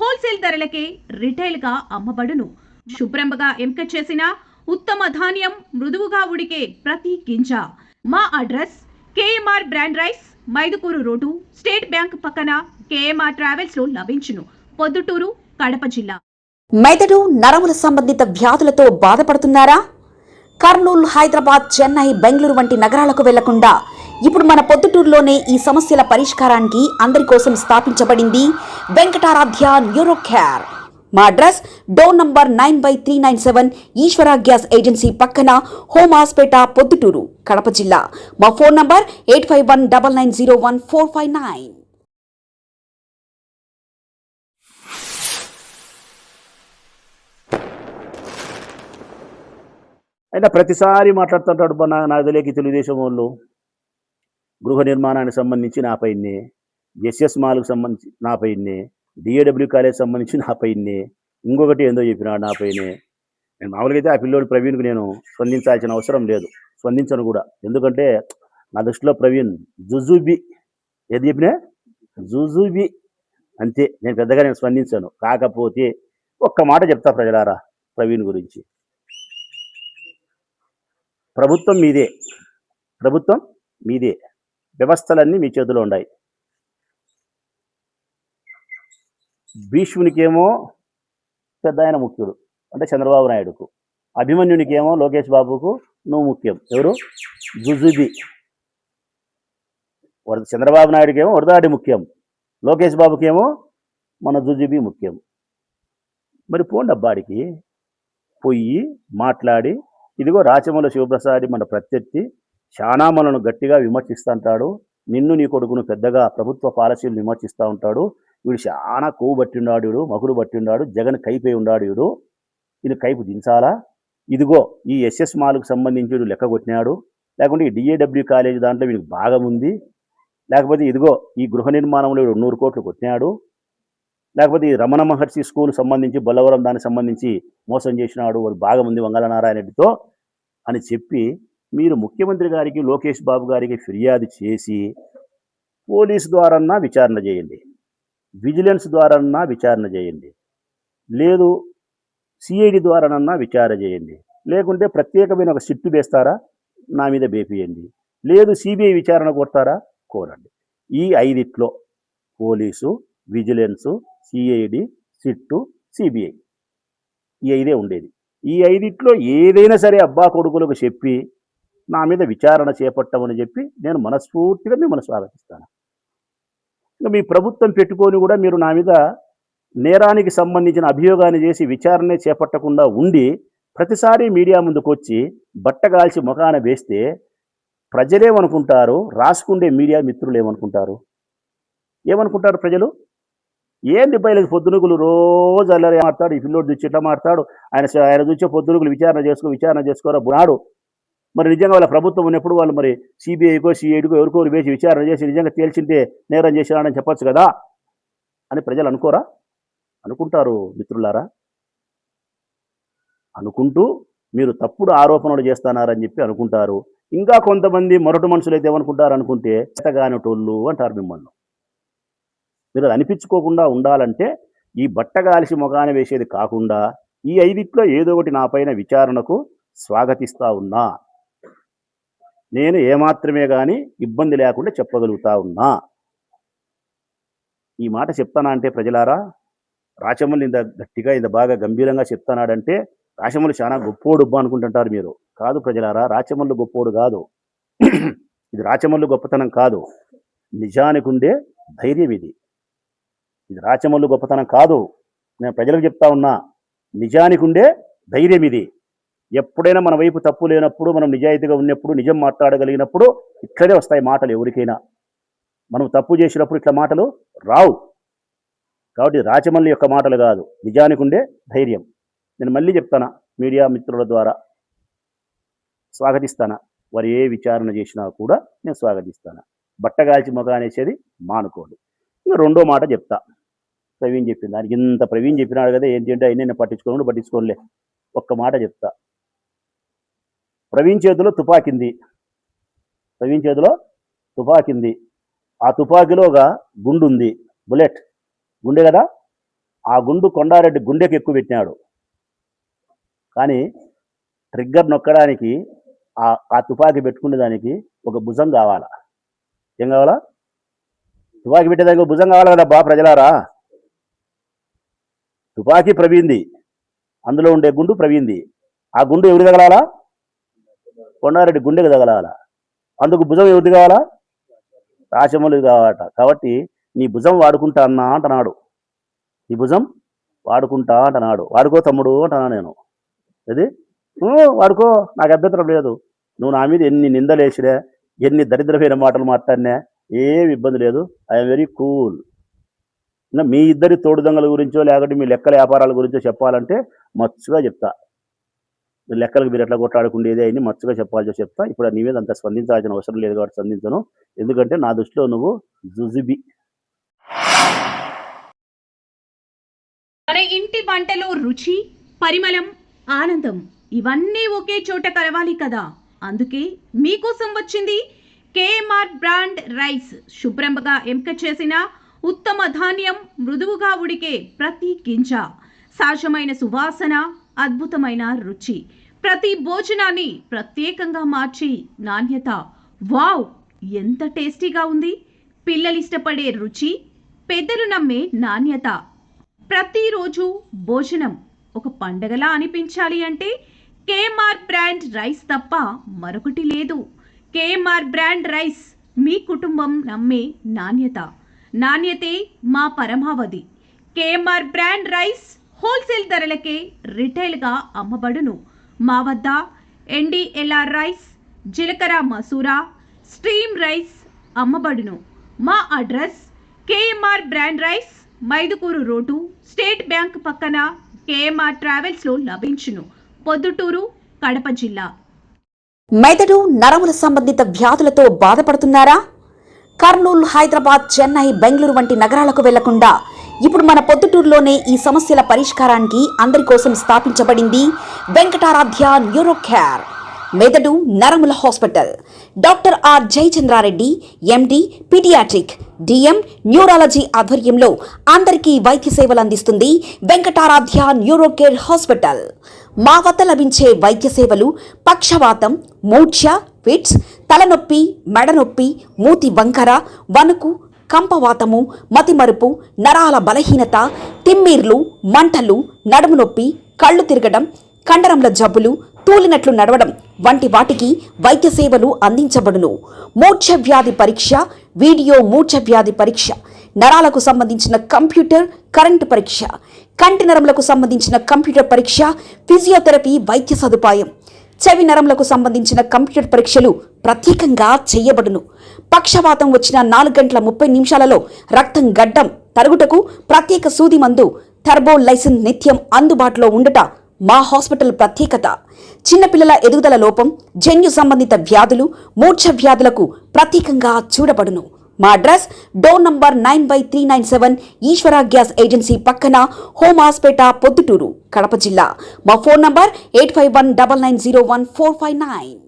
Wholesale ధరలకే రిటైల్గా అమ్మబడును. శుభ్రంగా ఎంపిక చేసిన ఉత్తమ ధాన్యం మృదువుగా ఉడికే ప్రతి గింజ. మా address KMR brand rice, Mydukur road, state bank పక్కన, కేఎంఆర్ ట్రావెల్స్ లో లభించును. పొద్దుటూరు, కడప జిల్లా. మెదడు నరముల సంబంధిత వ్యాధులతో బాధపడుతున్నారా? కర్నూలు, హైదరాబాద్, చెన్నై, బెంగళూరు వంటి నగరాలకు వెళ్లకుండా ఇప్పుడు మన పొద్దుటూరులోనే ఈ సమస్యల పరిష్కారానికి అందరి కోసం స్థాపించబడింది వెంకటారాధ్య న్యూరో కేర్. మా అడ్రస్ డోర్ నంబర్ 9/397 ఈశ్వర గ్యాస్ ఏజెన్సీ పక్కన, హోమాస్పేట, పొద్దుటూరు, కడప జిల్లా. మా ఫోన్ నంబర్ 8519901459. అయినా ప్రతిసారి మాట్లాడుతుంటాడు నాకు తెలియక తెలుగుదేశం వాళ్ళు గృహ నిర్మాణానికి సంబంధించి నా పైనే, ఎస్ఎస్ మాల్కు సంబంధించి నా పైనే, డిఏడబ్ల్యూ కాలేజ్ సంబంధించి నా పైనే, ఇంకొకటి ఏందో చెప్పినాడు నా పైనే. నేను మామూలుగా అయితే ఆ పిల్లోడు ప్రవీణ్కు నేను స్పందించాల్సిన అవసరం లేదు, స్పందించను కూడా. ఎందుకంటే నా దృష్టిలో ప్రవీణ్ జుజుబి, ఏది చెప్పినా జుజుబి అంతే. నేను పెద్దగా స్పందించాను. కాకపోతే ఒక్క మాట చెప్తా ప్రజలారా, ప్రవీణ్ గురించి. ప్రభుత్వం మీదే, ప్రభుత్వం మీదే, వ్యవస్థలన్నీ మీ చేతిలో ఉన్నాయి. భీష్మునికేమో పెద్ద ఆయన ముఖ్యుడు అంటే చంద్రబాబు నాయుడుకు, అభిమన్యునికేమో లోకేష్ బాబుకు నువ్వు ముఖ్యం. ఎవరు? జుజుబి. చంద్రబాబు నాయుడుకేమో వరదాడి ముఖ్యం, లోకేష్ బాబుకేమో మన జుజుబి ముఖ్యం. మరి పోండి అబ్బాడికి పోయి మాట్లాడి, ఇదిగో రాచమల్ల శివప్రసాద్ మన ప్రత్యర్థి చాలా మనను గట్టిగా విమర్శిస్తుంటాడు, నిన్ను నీ కొడుకును పెద్దగా ప్రభుత్వ పాలసీలు విమర్శిస్తూ ఉంటాడు, వీడు చాలా కొవ్వు పట్టిండాడు, వీడు మగుడు పట్టిండాడు, జగన్ కైపోయి ఉన్నాడు, వీడు ఇది కైపు దించాలా? ఇదిగో ఈ ఎస్ఎస్ మాల్కు సంబంధించి వీడు లెక్క కొట్టినాడు, లేకుంటే ఈ డిఏడబ్ల్యూ కాలేజ్ దాంట్లో వీడికి భాగం ఉంది, లేకపోతే ఇదిగో ఈ గృహ నిర్మాణంలో వీడు 100 కోట్లు కొట్టినాడు, లేకపోతే ఈ రమణ మహర్షి స్కూల్ సంబంధించి బొల్లవరం దానికి సంబంధించి మోసం చేసినాడు, వాడు భాగం ఉంది వంగలనారాయణ రెడ్డితో అని చెప్పి మీరు ముఖ్యమంత్రి గారికి, లోకేష్ బాబు గారికి ఫిర్యాదు చేసి పోలీసు ద్వారాన్నా విచారణ చేయండి, విజిలెన్స్ ద్వారాన్నా విచారణ చేయండి, లేదు సిఐడి ద్వారానన్నా విచారణ చేయండి, లేకుంటే ప్రత్యేకమైన ఒక సిట్టు వేస్తారా నా మీద బేపియండి, లేదు సిబిఐ విచారణ కోరుతారా కోరండి. ఈ 5 police, vigilance, CID, sit, CBI ఈ 5 ఉండేది. ఈ 5 ఏదైనా సరే అబ్బా కొడుకులకు చెప్పి నా మీద విచారణ చేపట్టమని చెప్పి నేను మనస్ఫూర్తిగా మిమ్మల్ని స్వాగతిస్తాను. ఇంకా మీ ప్రభుత్వం పెట్టుకొని కూడా మీరు నా మీద నేరానికి సంబంధించిన అభియోగాన్ని చేసి విచారణే చేపట్టకుండా ఉండి ప్రతిసారి మీడియా ముందుకు వచ్చి బట్టగాల్చి ముఖాన వేస్తే ప్రజలేమనుకుంటారు, రాసుకుండే మీడియా మిత్రులు ఏమనుకుంటారు ప్రజలు? ఏంది బయలుకి పొద్దునుకులు రోజు అల్లరి మాట్లాడు, ఈ పిల్లోడు చూసి ఇట్లా మాట్లాడు, ఆయన చూసే పొద్దునుకులు విచారణ చేసుకోరా నాడు. మరి నిజంగా వాళ్ళ ప్రభుత్వం ఉన్నప్పుడు వాళ్ళు మరి సిబిఐకో సిఐడికో ఎవరికో వేసి విచారణ చేసి నిజంగా తేల్చింటే నేరం చేసినాడని చెప్పచ్చు కదా అని ప్రజలు అనుకోరా? అనుకుంటారు మిత్రులారా. అనుకుంటూ మీరు తప్పుడు ఆరోపణలు చేస్తున్నారని చెప్పి అనుకుంటారు. ఇంకా కొంతమంది మొరటి మనుషులు అయితే ఏమనుకుంటారు అనుకుంటే చేతగానటోళ్ళు అంటారు మిమ్మల్ని. మీరు అది అనిపించుకోకుండా ఉండాలంటే ఈ బట్టగాలిసి మొగాన వేసేది కాకుండా ఈ 5 ఏదో ఒకటి నా పైన విచారణకు స్వాగతిస్తూ ఉన్నా. నేను ఏమాత్రమే కానీ ఇబ్బంది లేకుండా చెప్పగలుగుతా ఉన్నా. ఈ మాట చెప్తానా అంటే ప్రజలారా, రాచమల్లి ఇంత గట్టిగా ఇంత బాగా గంభీరంగా చెప్తానాడంటే రాచమల్లి చాలా గొప్పోడు అనుకుంటుంటారు మీరు. కాదు ప్రజలారా, రాచమల్లి గొప్పోడు కాదు. ఇది రాచమల్లి గొప్పతనం కాదు, నిజానికి ఉండే ధైర్యం ఇది. ఇది రాచమల్లి గొప్పతనం కాదు, నేను ప్రజలకు చెప్తా ఉన్నా. నిజానికి ఉండే ధైర్యం ఇది. ఎప్పుడైనా మన వైపు తప్పు లేనప్పుడు, మనం నిజాయితీగా ఉన్నప్పుడు, నిజం మాట్లాడగలిగినప్పుడు ఇట్లనే వస్తాయి మాటలు ఎవరికైనా. మనం తప్పు చేసినప్పుడు ఇట్లా మాటలు రావు. కాబట్టి రాచమల్లి యొక్క మాటలు కాదు, నిజానికి ఉండే ధైర్యం. నేను మళ్ళీ చెప్తానా, మీడియా మిత్రుల ద్వారా స్వాగతిస్తానా. వారు ఏ విచారణ చేసినా కూడా నేను స్వాగతిస్తాను. బట్టగాల్చి మొగ అనేసేది మానుకోండి. ఇంకా రెండో మాట చెప్తా. ప్రవీణ్ చెప్పింది దానికి ఇంత ప్రవీణ్ చెప్పినాడు కదా, ఏంటంటే అయినా నేను పట్టించుకోలే. ఒక్క మాట చెప్తా. ప్రవీణ్ చేతిలో తుపాకింది, ఆ తుపాకీలో ఒక గుండు ఉంది, బుల్లెట్ గుండె కదా. ఆ గుండు కొండారెడ్డి గుండెకి ఎక్కువ పెట్టినాడు. కానీ ట్రిగ్గర్ నొక్కడానికి ఆ తుపాకీ పెట్టుకునే దానికి ఒక భుజం కావాలా. ఏం కావాలా? తుపాకీ పెట్టేదానికి ఒక భుజం కావాలి కదా ప్రజలారా. తుపాకీ ప్రవీణ్ది, అందులో ఉండే గుండు ప్రవీణ్ది. ఆ గుండు ఎవరు తగలాలా? కొండారెడ్డి గుండెకి తగలాలా. అందుకు భుజం ఎవరిది కావాలా? రాచమౌళిది కావాలట. కాబట్టి నీ భుజం వాడుకుంటా అన్నా అంటున్నాడు. నీ భుజం వాడుకుంటా అంటున్నాడు. వాడుకో తమ్ముడు అంటున్నా నేను. అది వాడుకో, నాకు అభ్యంతరం లేదు. నువ్వు నా మీద ఎన్ని నిందలేసినా, ఎన్ని దరిద్రమైన మాటలు మాట్లాడినా ఏమి ఇబ్బంది లేదు. I'm very cool. మీ ఇద్దరి తోడు దొంగల గురించో లేకపోతే మీ లెక్కల వ్యాపారాల గురించో చెప్పాలంటే మచ్చుగా చెప్తా. లెక్కలకు మీరు ఎట్లా కొట్లాడుకుండేది అని మచ్చుగా చెప్పాల్సి చెప్తా. ఇప్పుడు నీ మీద అంత స్పందించాల్సిన అవసరం లేదు కాబట్టి స్పందించను. ఎందుకంటే నా దృష్టిలో నువ్వు జుజుబి. మన ఇంటి వంటలో రుచి, పరిమళం, ఆనందం ఇవన్నీ ఒకే చోట కలవాలి కదా. అందుకే మీకోసం వచ్చింది కేఎంఆర్ బ్రాండ్ రైస్. శుభ్రంగా ఎంపిక చేసిన ఉత్తమ ధాన్యం, మృదువుగా ఉడికే ప్రతి గింజ, సహజమైన సువాసన, అద్భుతమైన రుచి, ప్రతి భోజనాన్ని ప్రత్యేకంగా మార్చి నాణ్యత. వావ్, ఎంత టేస్టీగా ఉంది! పిల్లలు ఇష్టపడే రుచి, పెద్దలు నమ్మే నాణ్యత. ప్రతిరోజు భోజనం ఒక పండగలా అనిపించాలి అంటే కేఎంఆర్ బ్రాండ్ రైస్ తప్ప మరొకటి లేదు. కేఎంఆర్ బ్రాండ్ రైస్ మీ కుటుంబం నమ్మే నాణ్యత. నాణ్యతే మా పరమావధి. కేఎంఆర్ బ్రాండ్ రైస్ హోల్సేల్ ధరలకే రిటైల్గా అమ్మబడును. మా వద్ద NDLR రైస్, జీలకర్ర మసూరా, స్ట్రీమ్ రైస్ అమ్మబడును. మా address KMR brand rice, Mydukur road, state bank పక్కన, కేఎంఆర్ ట్రావెల్స్లో లభించును. పొద్దుటూరు, కడప జిల్లా. మెదడు నరముల సంబంధిత వ్యాధులతో బాధపడుతున్నారా? కర్నూలు, హైదరాబాద్, చెన్నై, బెంగళూరు వంటి నగరాలకు వెళ్లకుండా ఇప్పుడు మన పొద్దుటూరులోనే ఈ సమస్యల పరిష్కారానికి అందరి కోసం స్థాపించబడింది వెంకటారాధ్య న్యూరో కేర్ మెదడు నరముల hospital. Doctor R Jayachandra Reddy, MD, paediatric, DM, neurology ఆధ్వర్యంలో అందరికీ వైద్య సేవలు అందిస్తుంది వెంకటారాధ్య న్యూరో కేర్ హాస్పిటల్. మా వద్ద లభించే వైద్య సేవలు పక్షవాతం, మూర్ఛ, ఫిట్స్, తలనొప్పి, మెడనొప్పి, మూతి వంకర, వణుకు, కంపవాతము, మతిమరుపు, నరాల బలహీనత, తిమ్మిర్లు, మంటలు, నడుము నొప్పి, కళ్ళు తిరగడం, కండరముల జబ్బులు, తూలినట్లు నడవడం వంటి వాటికి వైద్య సేవలు అందించబడును. మూర్ఛ వ్యాధి పరీక్ష, వీడియో మూర్ఛ వ్యాధి పరీక్ష, నరాలకు సంబంధించిన కంప్యూటర్ కరెంటు పరీక్ష, కంటి నరములకు సంబంధించిన కంప్యూటర్ పరీక్ష, ఫిజియోథెరపీ వైద్య సదుపాయం, చెవి నరములకు సంబంధించిన కంప్యూటర్ పరీక్షలు ప్రత్యేకంగా చేయబడును. పక్షవాతం వచ్చిన 4 గంటల 30 నిమిషాలలో రక్తం గడ్డం తరుగుటకు ప్రత్యేక సూది మందు థర్బోలైసిన్ నిత్యం అందుబాటులో ఉండట మా హాస్పిటల్ ప్రత్యేకత. చిన్నపిల్లల ఎదుగుదల లోపం, జన్యు సంబంధిత వ్యాధులు, మూర్ఛ వ్యాధులకు ప్రత్యేకంగా చూడబడును. మా అడ్రస్ డోర్ నంబర్ 9/397 ఈశ్వర గ్యాస్ ఏజెన్సీ పక్కన, హోమాస్పేట, పొద్దుటూరు, కడప జిల్లా. మా ఫోన్ నంబర్ 8519901459.